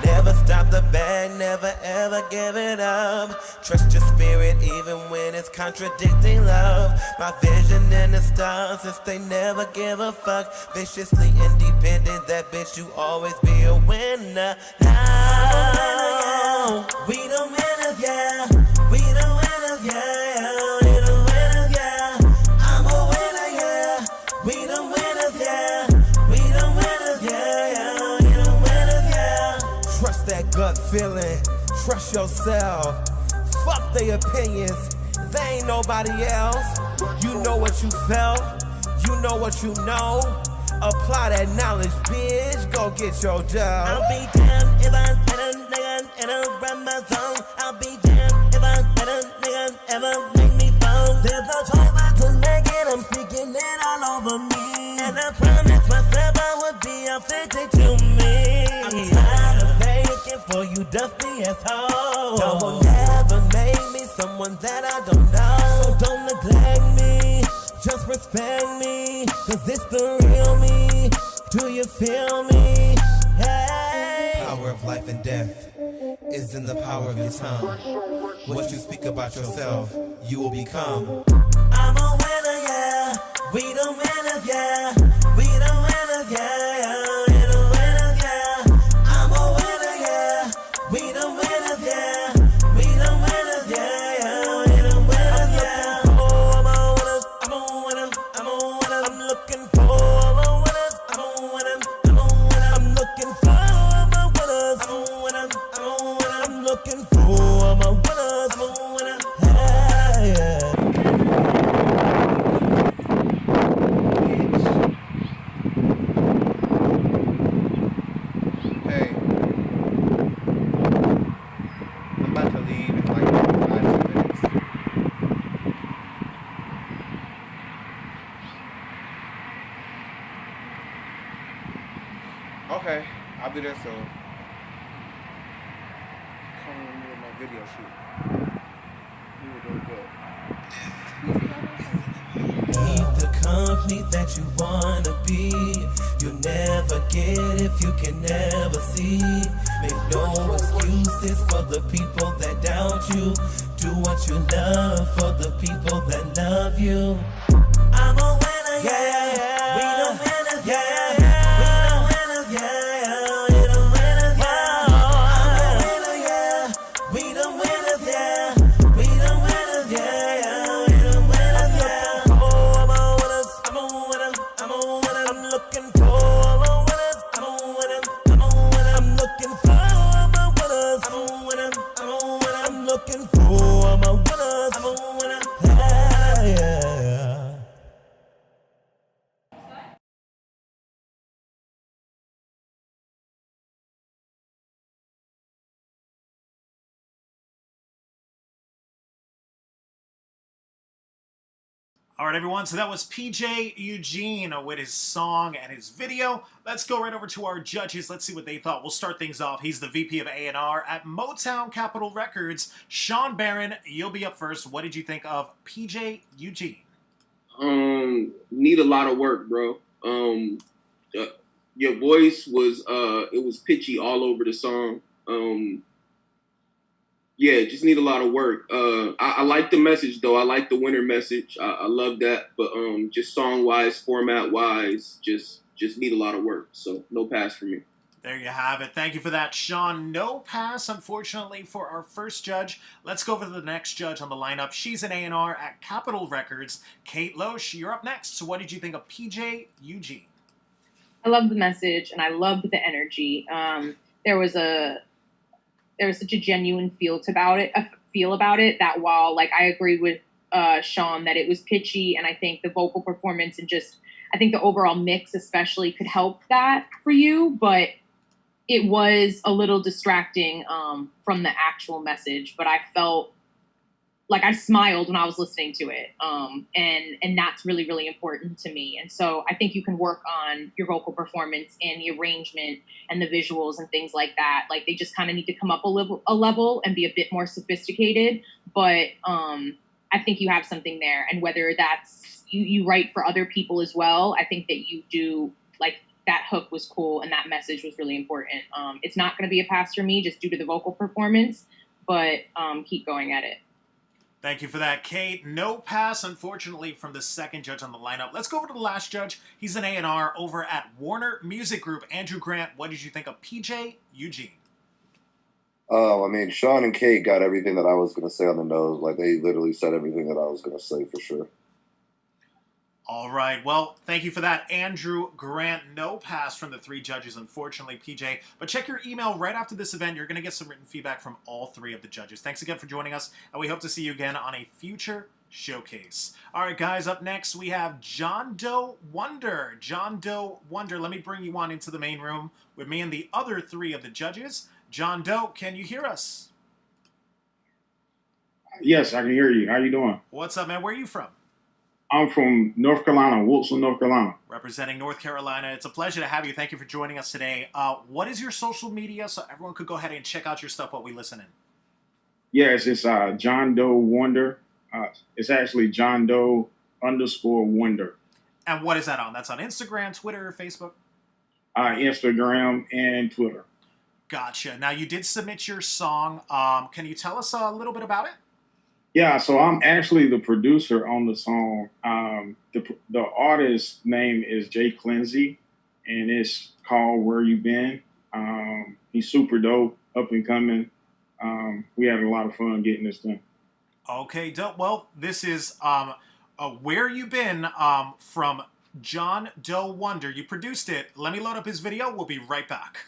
Never stop the bag, never ever give it up. Trust your spirit even when it's contradicting love. My vision in the stars since they never give a fuck. Viciously independent, that bitch, you always be a winner. Now, we the winners, yeah. We the winners, yeah. We the winners, yeah. I'm a winner, yeah. We the winners, yeah. We the winners, yeah. We the winners, yeah. Trust that gut feeling. Trust yourself. Fuck their opinions. They ain't nobody else. You know what you felt. You know what you know. Apply that knowledge, bitch. Go get your job. I'll be damned if I let a nigga enter my zone. I'll be damned if I let a nigga ever make me fall. There's no choice but to make it. I'm speaking it all over me. And I promised myself I would be authentic to me. I'm tired of faking for you dusty assholes. Don't ever make me someone that I don't know. So don't neglect me. Just respect me, cause it's the real me. Do you feel me? Hey. The power of life and death is in the power of your tongue. What you speak about yourself, you will become. I'm a winner, yeah. We the winners, yeah. We the winners, yeah. We the winners, yeah. I'm a winner, yeah. We the winners, yeah. We the winners, yeah. We the winners, yeah. I'm looking for my winners. I'm a winner. I'm a winner. I'm looking for my winners. I'm a winner. I'm a winner. I'm looking for my winners. I'm a winner. Hey, yeah. Hey, I'm about to leave in like 5 minutes. Okay, I'll be there soon. Come with me with my video shoot. You were doing good. Keep the company that you wanna be. You'll never get if you can never see. Make no excuses for the people that doubt you. Do what you love for the people that love you. I'm a winner, yeah. We the winners, yeah. We the winners, yeah. We the winners, yeah. I'm a winner, yeah. We the winners, yeah. We the winners, yeah. We the winners, yeah. I'm a winner. I'm a winner. I'm a winner. I'm looking for my winners. I'm a winner. I'm a winner. I'm looking for my winners. I'm a winner. I'm a winner. I'm looking for my winners. I'm a winner. Yeah. All right, everyone, so that was PJ Eugene with his song and his video. Let's go right over to our judges. Let's see what they thought. We'll start things off. He's the VP of A&R at Motown Capitol Records. Sean Barron, you'll be up first. What did you think of PJ Eugene? Need a lot of work, bro. Your voice was, it was pitchy all over the song. Yeah, just need a lot of work. I like the message though. I like the winter message. I love that. But just song wise, format wise, just need a lot of work. So no pass for me. There you have it. Thank you for that, Sean. No pass, unfortunately, for our first judge. Let's go over to the next judge on the lineup. She's an A&R at Capitol Records. Kate Loesch, you're up next. So what did you think of PJ Eugene? I loved the message and I loved the energy. There was such a genuine feel about it that while like I agree with Sean that it was pitchy, and I think the vocal performance and just I think the overall mix especially could help that for you, but it was a little distracting from the actual message. But I felt like I smiled when I was listening to it, and that's really, really important to me. And so I think you can work on your vocal performance and the arrangement and the visuals and things like that. Like they just kind of need to come up a level and be a bit more sophisticated. But I think you have something there. And whether that's you write for other people as well, I think that you do. Like that hook was cool and that message was really important. It's not going to be a pass for me just due to the vocal performance, but keep going at it. Thank you for that, Kate. No pass, unfortunately, from the second judge on the lineup. Let's go over to the last judge. He's an A&R over at Warner Music Group. Andrew Grant, what did you think of PJ Eugene? I mean, Sean and Kate got everything that I was going to say on the nose. Like, they literally said everything that I was going to say for sure. All right. Well, thank you for that, Andrew Grant. No pass from the three judges, unfortunately, PJ. But check your email right after this event. You're going to get some written feedback from all three of the judges. Thanks again for joining us, and we hope to see you again on a future showcase. All right, guys, up next we have John Doe Wonder. John Doe Wonder, let me bring you on into the main room with me and the other three of the judges. John Doe, can you hear us? Yes, I can hear you. How you doing? What's up, man? Where are you from? I'm from North Carolina, Wilson, North Carolina. Representing North Carolina. It's a pleasure to have you. Thank you for joining us today. What is your social media so everyone could go ahead and check out your stuff while we listen in? Yes, it's John Doe Wonder. It's actually John Doe _Wonder. And what is that on? That's on Instagram, Twitter, Facebook? Instagram and Twitter. Gotcha. Now, you did submit your song. Can you tell us a little bit about it? Yeah, so I'm actually the producer on the song. The artist's name is Jay Clinzy, and it's called Where You Been. He's super dope, up and coming. We had a lot of fun getting this done. Okay, dope. Well, this is Where You Been from John Doe Wonder. You produced it. Let me load up his video. We'll be right back.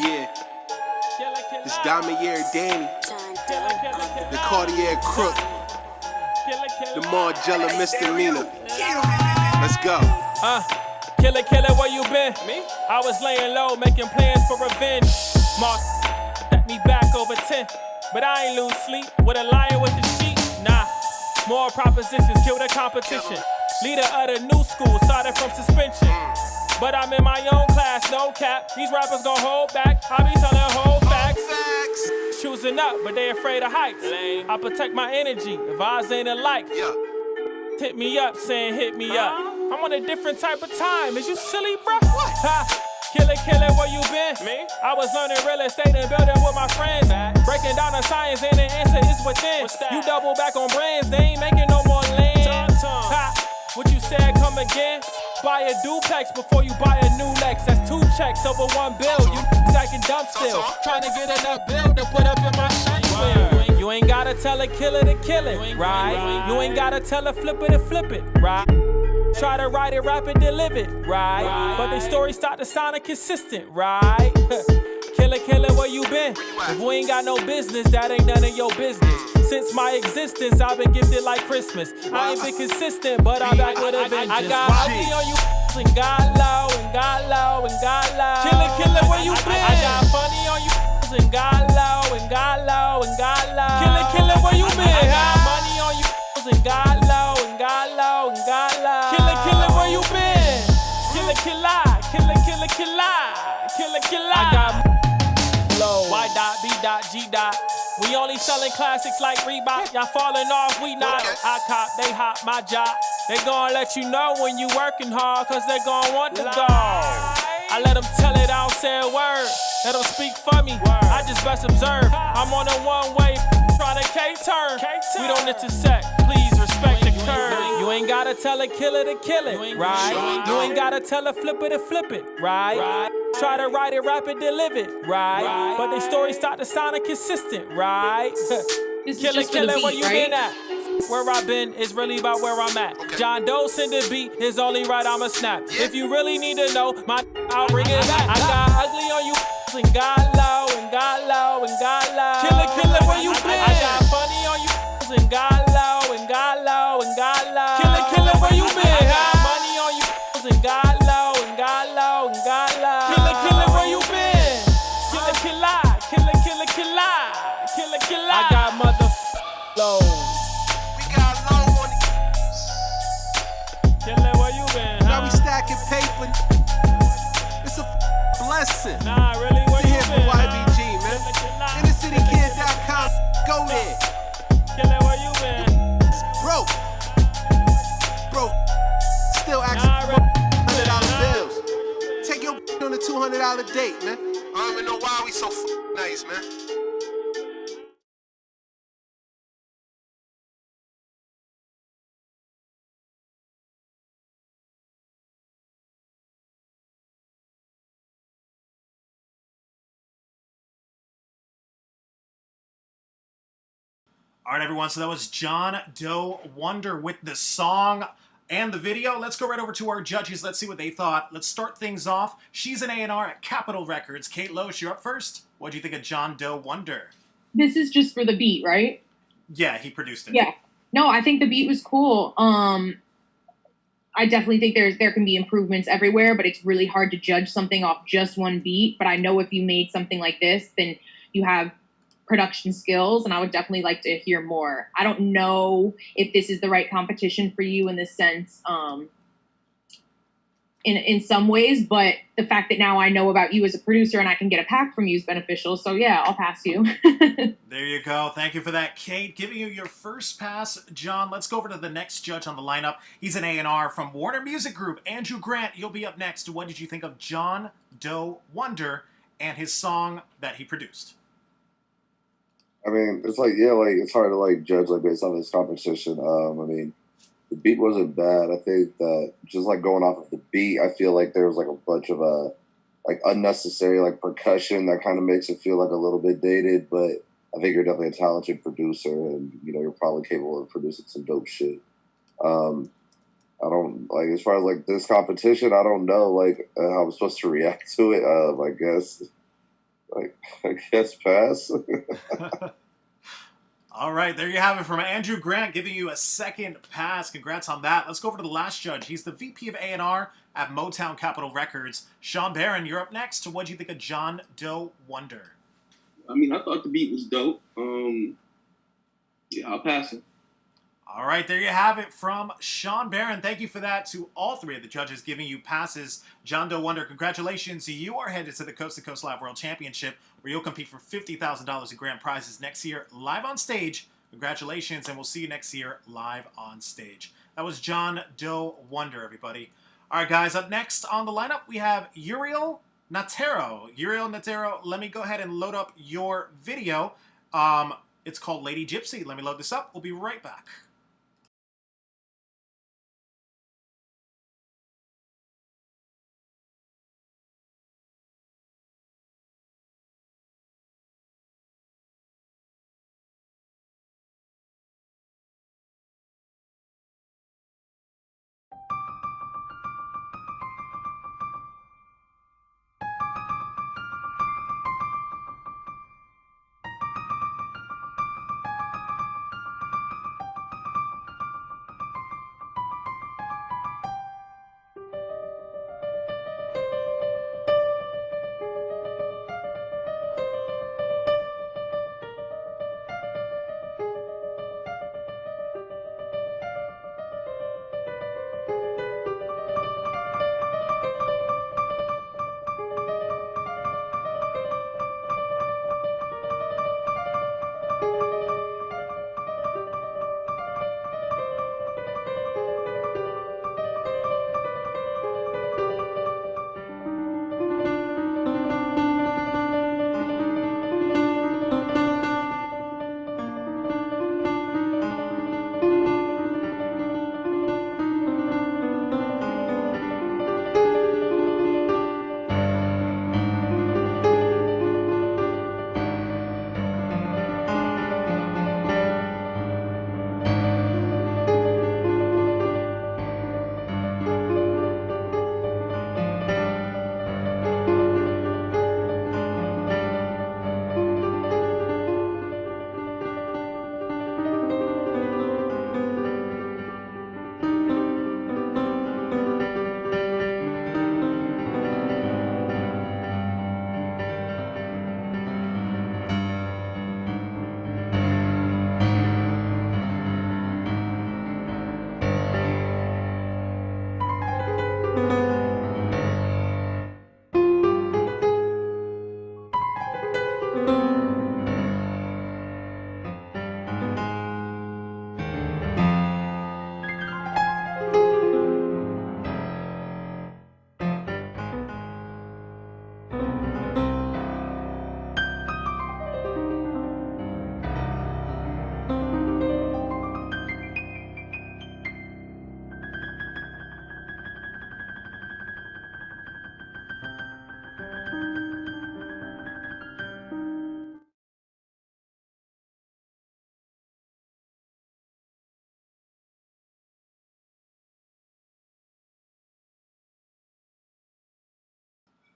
Yeah, this Diamond Year Danny, the Cartier Crook, the Margiela Misdemeanor. Let's go. Killer, where you been? Me? I was laying low, making plans for revenge. Mark set me back over 10, but I ain't lose sleep with a lion with the sheep. Nah, more propositions, kill the competition. Leader of the new school, started from suspension. But I'm in my own class, no cap. These rappers gon' hold back. I be telling whole facts. Choosing up, but they afraid of heights. I protect my energy. If eyes ain't alike, hit me up, saying hit me up. I'm on a different type of time. Is you silly, bro? Ha. Killer, where you been? Me? I was learning real estate and building with my friends. Breaking down the science and the answer is within. You double back on brands, they ain't making no more land. Ha. What you said, come again? Buy a duplex before you buy a new Lex. That's 2 checks over 1 bill. You acting dumb still. Trying to get enough bill to put up in my shank. You ain't gotta tell a killer to kill it, right? You ain't gotta tell a flipper to flip it, right? Try to write it, rap it, deliver it, right? But the story start to sound inconsistent, right? Killer, where you been? If we ain't got no business, that ain't none of your business. Since my existence, I've been gifted like Christmas. I ain't been consistent, but I'm back with a vengeance. I got ugly on you and got low and got low and got low. Kill it, where you been? I got funny on you and got low and got low and got low. Kill it, where you been? I got money on you and got low and got low and got low. Kill it, where you been? Kill it, I got low. Y dot, B dot, G dot. We only selling classics like Reebok. Y'all falling off, we not. I cop, they hop my job. They gon' let you know when you working hard, cause they gon' want to go. I let them tell it, I don't say a word. Let them speak for me, I just best observe. I'm on a one-way, trying to K-turn. We don't intersect, please respect the curve. You ain't gotta tell a killer to kill it, right? You ain't gotta tell a flipper to flip it, right? Try to write it, rap it, then live it, right? But they stories start to sound inconsistent, right? Kill it, where you been at? Where I been is really about where I'm at. John Doe send a beat, is only right, I'ma snap. If you really need to know, I'll bring it back. I got ugly on you and got low and got low and got low. Kill it, where you been? I got funny on you and got low and got low and got low. Kill it, where you been? I got money on you and got low and got low and got low. Kill it, where you been? Kill it. I got mother low. Where you been, huh? Now we stacking paper. It's a blessing. Nah, really, where you been? YBG, man. InnerCityKid.com. Go there. Where you been? Broke. Still asking for $100 bills. Take your on a $200 date, man. I don't even know why we so nice, man. All right, everyone, so that was John Doe Wonder with the song and the video. Let's go right over to our judges. Let's see what they thought. Let's start things off. She's an A&R at Capitol Records. Kate Loesch, you're up first. What do you think of John Doe Wonder? This is just for the beat, right? Yeah, he produced it. Yeah. No, I think the beat was cool. I definitely think there can be improvements everywhere, but it's really hard to judge something off just one beat. But I know if you made something like this, then you have production skills, and I would definitely like to hear more. I don't know if this is the right competition for you in this sense, in some ways, but the fact that now I know about you as a producer and I can get a pack from you is beneficial. So yeah, I'll pass you. There you go. Thank you for that, Kate. Giving you your first pass, John. Let's go over to the next judge on the lineup. He's an A&R from Warner Music Group. Andrew Grant, you'll be up next. What did you think of John Doe Wonder and his song that he produced? I mean, it's like, yeah, like it's hard to like judge like based on this competition. I mean, the beat wasn't bad. I think that just like going off of the beat, I feel like there was like a bunch of like unnecessary like percussion that kind of makes it feel like a little bit dated. But I think you're definitely a talented producer, and you know you're probably capable of producing some dope shit. I don't like as far as like this competition. I don't know like how I'm supposed to react to it. I guess pass. All right, there you have it from Andrew Grant, giving you a second pass. Congrats on that. Let's go over to the last judge. He's the VP of A&R at Motown Capitol Records. Sean Barron, you're up next. What do you think of John Doe Wonder? I mean, I thought the beat was dope. Yeah, I'll pass it. All right, there you have it from Sean Barron. Thank you for that to all three of the judges giving you passes. John Doe Wonder, congratulations. You are headed to the Coast to Coast Live World Championship, where you'll compete for $50,000 in grand prizes next year, live on stage. Congratulations, and we'll see you next year live on stage. That was John Doe Wonder, everybody. All right, guys, up next on the lineup, we have Uriel Natero. Uriel Natero, let me go ahead and load up your video. It's called Lady Gypsy. Let me load this up. We'll be right back.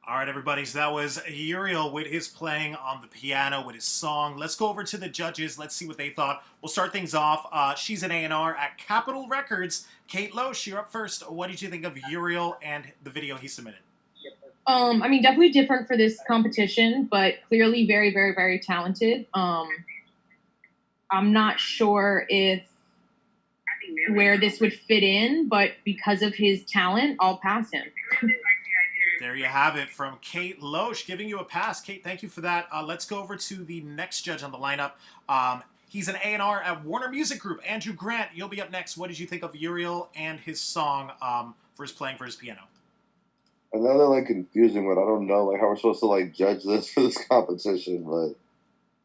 All right, everybody. So that was Uriel with his playing on the piano with his song. Let's go over to the judges. Let's see what they thought. We'll start things off. She's an A&R at Capitol Records. Kate Loesch, you're up first. What did you think of Uriel and the video he submitted? I mean, definitely different for this competition, but clearly very, very, very talented. I'm not sure if where this would fit in, but because of his talent, I'll pass him. There you have it from Kate Loesch, giving you a pass. Kate, thank you for that. Let's go over to the next judge on the lineup. He's an A&R at Warner Music Group. Andrew Grant, you'll be up next. What did you think of Uriel and his song for his playing for his piano? I know they're like confusing, but I don't know like how we're supposed to like judge this for this competition.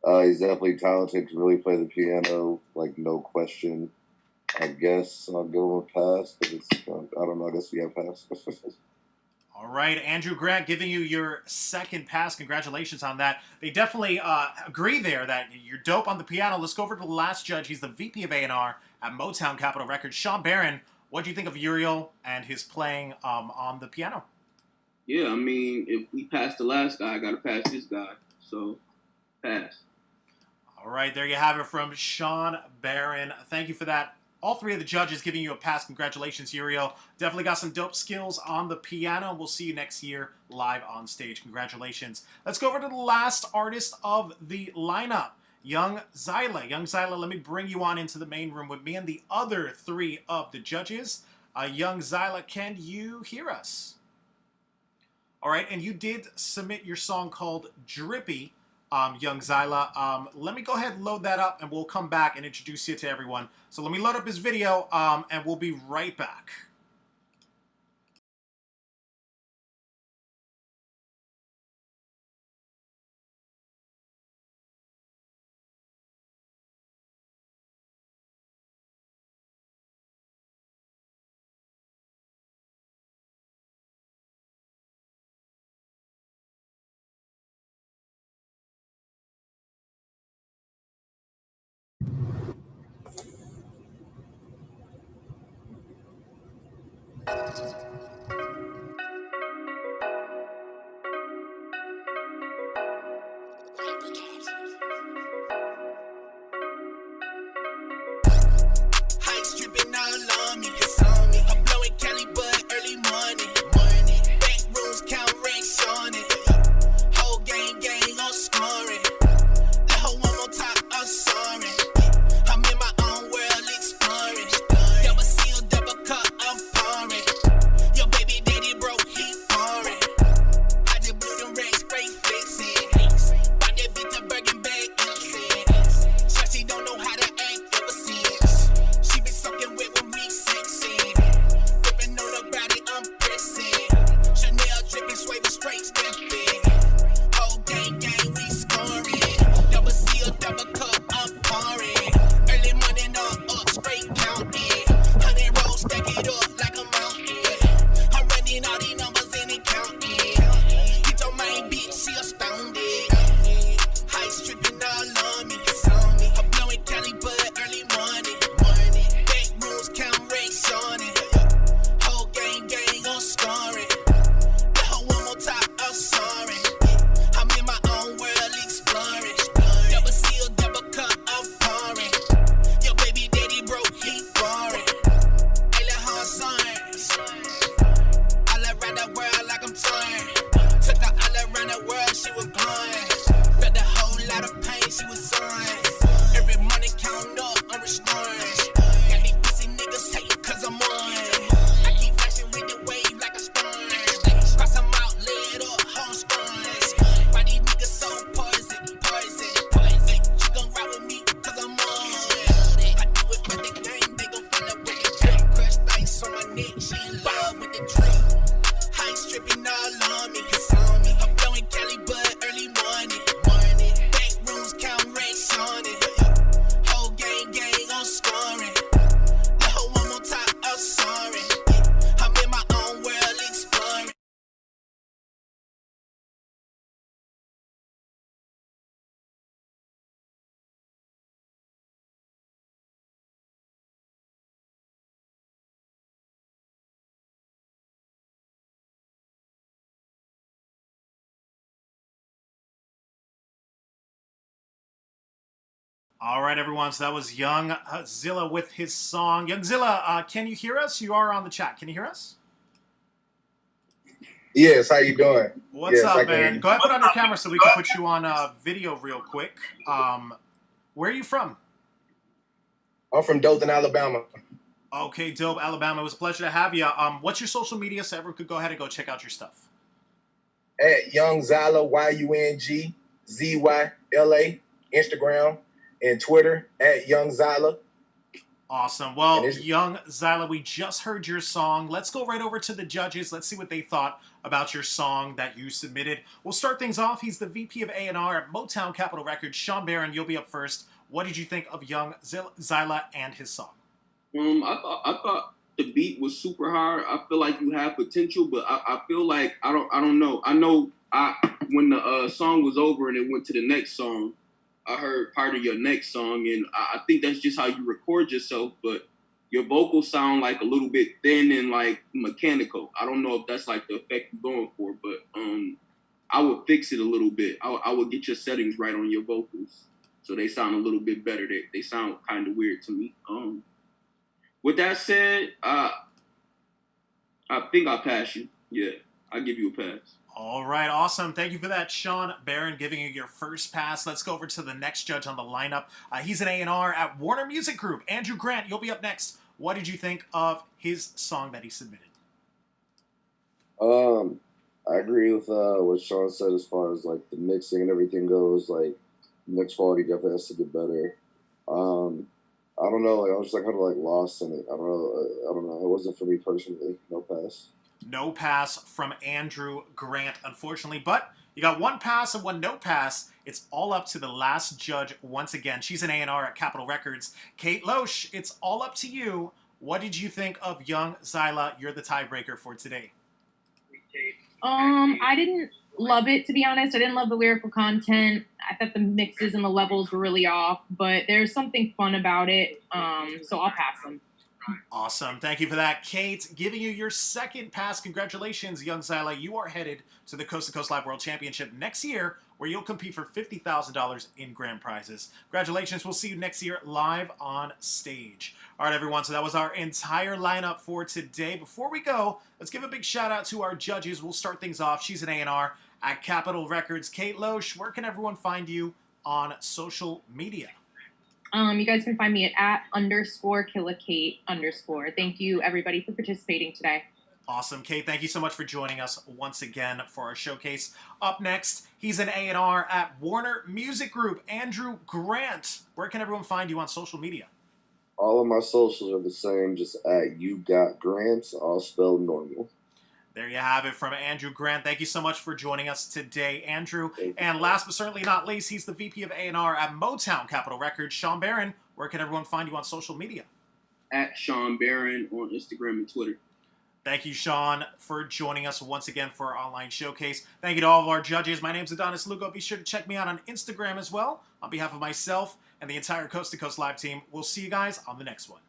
But he's definitely talented. Can really play the piano, like no question. I guess I'll give him a pass. But it's, I don't know. I guess we have pass. All right, Andrew Grant giving you your second pass. Congratulations on that. They definitely agree there that you're dope on the piano. Let's go over to the last judge. He's the VP of A&R at Motown Capitol Records. Shawn Barron, what do you think of Uriel and his playing on the piano? Yeah, I mean, if we pass the last guy, I got to pass this guy. So, pass. All right, there you have it from Shawn Barron. Thank you for that. All three of the judges giving you a pass. Congratulations, Uriel. Definitely got some dope skills on the piano. We'll see you next year live on stage. Congratulations. Let's go over to the last artist of the lineup, Young Zyla. Young Zyla, let me bring you on into the main room with me and the other three of the judges. Young Zyla, can you hear us? All right, and you did submit your song called Drippy. Young Zyla. Let me go ahead and load that up, and we'll come back and introduce you to everyone. So let me load up his video, and we'll be right back. Ice dripping all on me, it's on me. I'm blowing Cali bud early morning. Bank rooms count racks on it. Whole gang on scoring. The whole one more top, I'm sorry. I'm in my own world exploring. Double seal, double cup, I'm pouring. Your baby daddy broke, he pouring. I just blew them racks, straight fixing. Bought that bitch a Birkin bag, innocent. Sure she don't know how to act ever since. She been soaking wet when we sexing. Ripping on her body, I'm pressing. Chanel dripping, swerving straight, stepping. Whole gang, we scoring. Double seal, double cup, I'm pouring. Early morning, up, straight counting. 100 rolls, stack it up like a mountain. I'm running all these numbers and it counting. Get your main bitch, she astounded. Ice dripping all on me, it's on me. I'm blowing Cali bud early morning. Bank rooms count racks on it. Whole gang on scoring. The whole one more top, I'm sorry. I'm in my own world exploring. Double seal, double cup, I'm pouring. Your baby daddy broke, he boring. Hey, let her son. All around the world like I'm touring. Took her all around the world, she was blind. Felt a whole lot of pain, she was on. Every money count up, I'm restoring. Got these pussy niggas hating cause I'm on. I keep flashing with the wave like a storm. Cross them out, lay it up, home storms. Why these niggas so poison, poison, poison? You gon' ride with me cause I'm on. I do it for the game, they gon' find out with the drip. Crushed ice on my neck, she in love with the drip. Ice dripping all on me, it's on me. I'm blowing Cali bud early morning. Bank rooms count racks on it. Whole gang on scoring. The whole one more top, I'm sorry. I'm in my own world exploring. All right, everyone. So that was Young Zilla with his song. Young Zilla, can you hear us? You are on the chat. Can you hear us? Yes, how you doing? What's Yes, up, I can hear man? you. Go ahead, put on your camera so we can put you on video real quick. Where are you from? I'm from Dothan, Alabama. Okay, dope, Alabama. It was a pleasure to have you. What's your social media so everyone could go ahead and go check out your stuff? At Young Zyla, YUNGZYLA, Instagram and Twitter at Young Zyla. Awesome. Well, Young Zyla, we just heard your song. Let's go right over to the judges. Let's see what they thought about your song that you submitted. We'll start things off. He's the VP of A&R at Motown Capitol Records. Sean Barron, you'll be up first. What did you think of Young Zyla and his song? I thought the beat was super hard. I feel like you have potential, but I feel like I don't know. I know when the song was over and it went to the next song, I heard part of your next song, and I think that's just how you record yourself, but your vocals sound like a little bit thin and like mechanical. I don't know if that's like the effect you're going for, but I would fix it a little bit. I would get your settings right on your vocals so they sound a little bit better. They sound kind of weird to me. With that said, I think I'll pass you. Yeah, I'll give you a pass. All right, awesome. Thank you for that, Sean Barron, giving you your first pass. Let's go over to the next judge on the lineup. He's an A&R at Warner Music Group. Andrew Grant, you'll be up next. What did you think of his song that he submitted? I agree with what Sean said as far as like the mixing and everything goes. Like mix quality definitely has to get better. I don't know. Like I was just like kind of like lost in it. I don't know. It wasn't for me personally. No pass. No pass from Andrew Grant, unfortunately. But you got one pass and one no pass. It's all up to the last judge once again. She's an A&R at Capitol Records. Kate Loesch, it's all up to you. What did you think of Young Zyla? You're the tiebreaker for today. I didn't love it, to be honest. I didn't love the lyrical content. I thought the mixes and the levels were really off, but there's something fun about it. So I'll pass them. Awesome. Thank you for that, Kate. Giving you your second pass. Congratulations, Young Zyla. You are headed to the Coast to Coast Live World Championship next year, where you'll compete for $50,000 in grand prizes. Congratulations. We'll see you next year live on stage. All right, everyone. So that was our entire lineup for today. Before we go, let's give a big shout out to our judges. We'll start things off. She's an A&R at Capitol Records. Kate Loesch, where can everyone find you on social media? You guys can find me at _KillaKate_. Thank you, everybody, for participating today. Awesome, Kate. Thank you so much for joining us once again for our showcase. Up next, he's an A&R at Warner Music Group. Andrew Grant. Where can everyone find you on social media? All of my socials are the same, just at YouGotGrant, all spelled normal. There you have it from Andrew Grant. Thank you so much for joining us today, Andrew. And last but certainly not least, he's the VP of A&R at Motown Capitol Records. Sean Barron, where can everyone find you on social media? At Sean Barron on Instagram and Twitter. Thank you, Sean, for joining us once again for our online showcase. Thank you to all of our judges. My name's Adonis Lugo. Be sure to check me out on Instagram as well. On behalf of myself and the entire Coast to Coast Live team, we'll see you guys on the next one.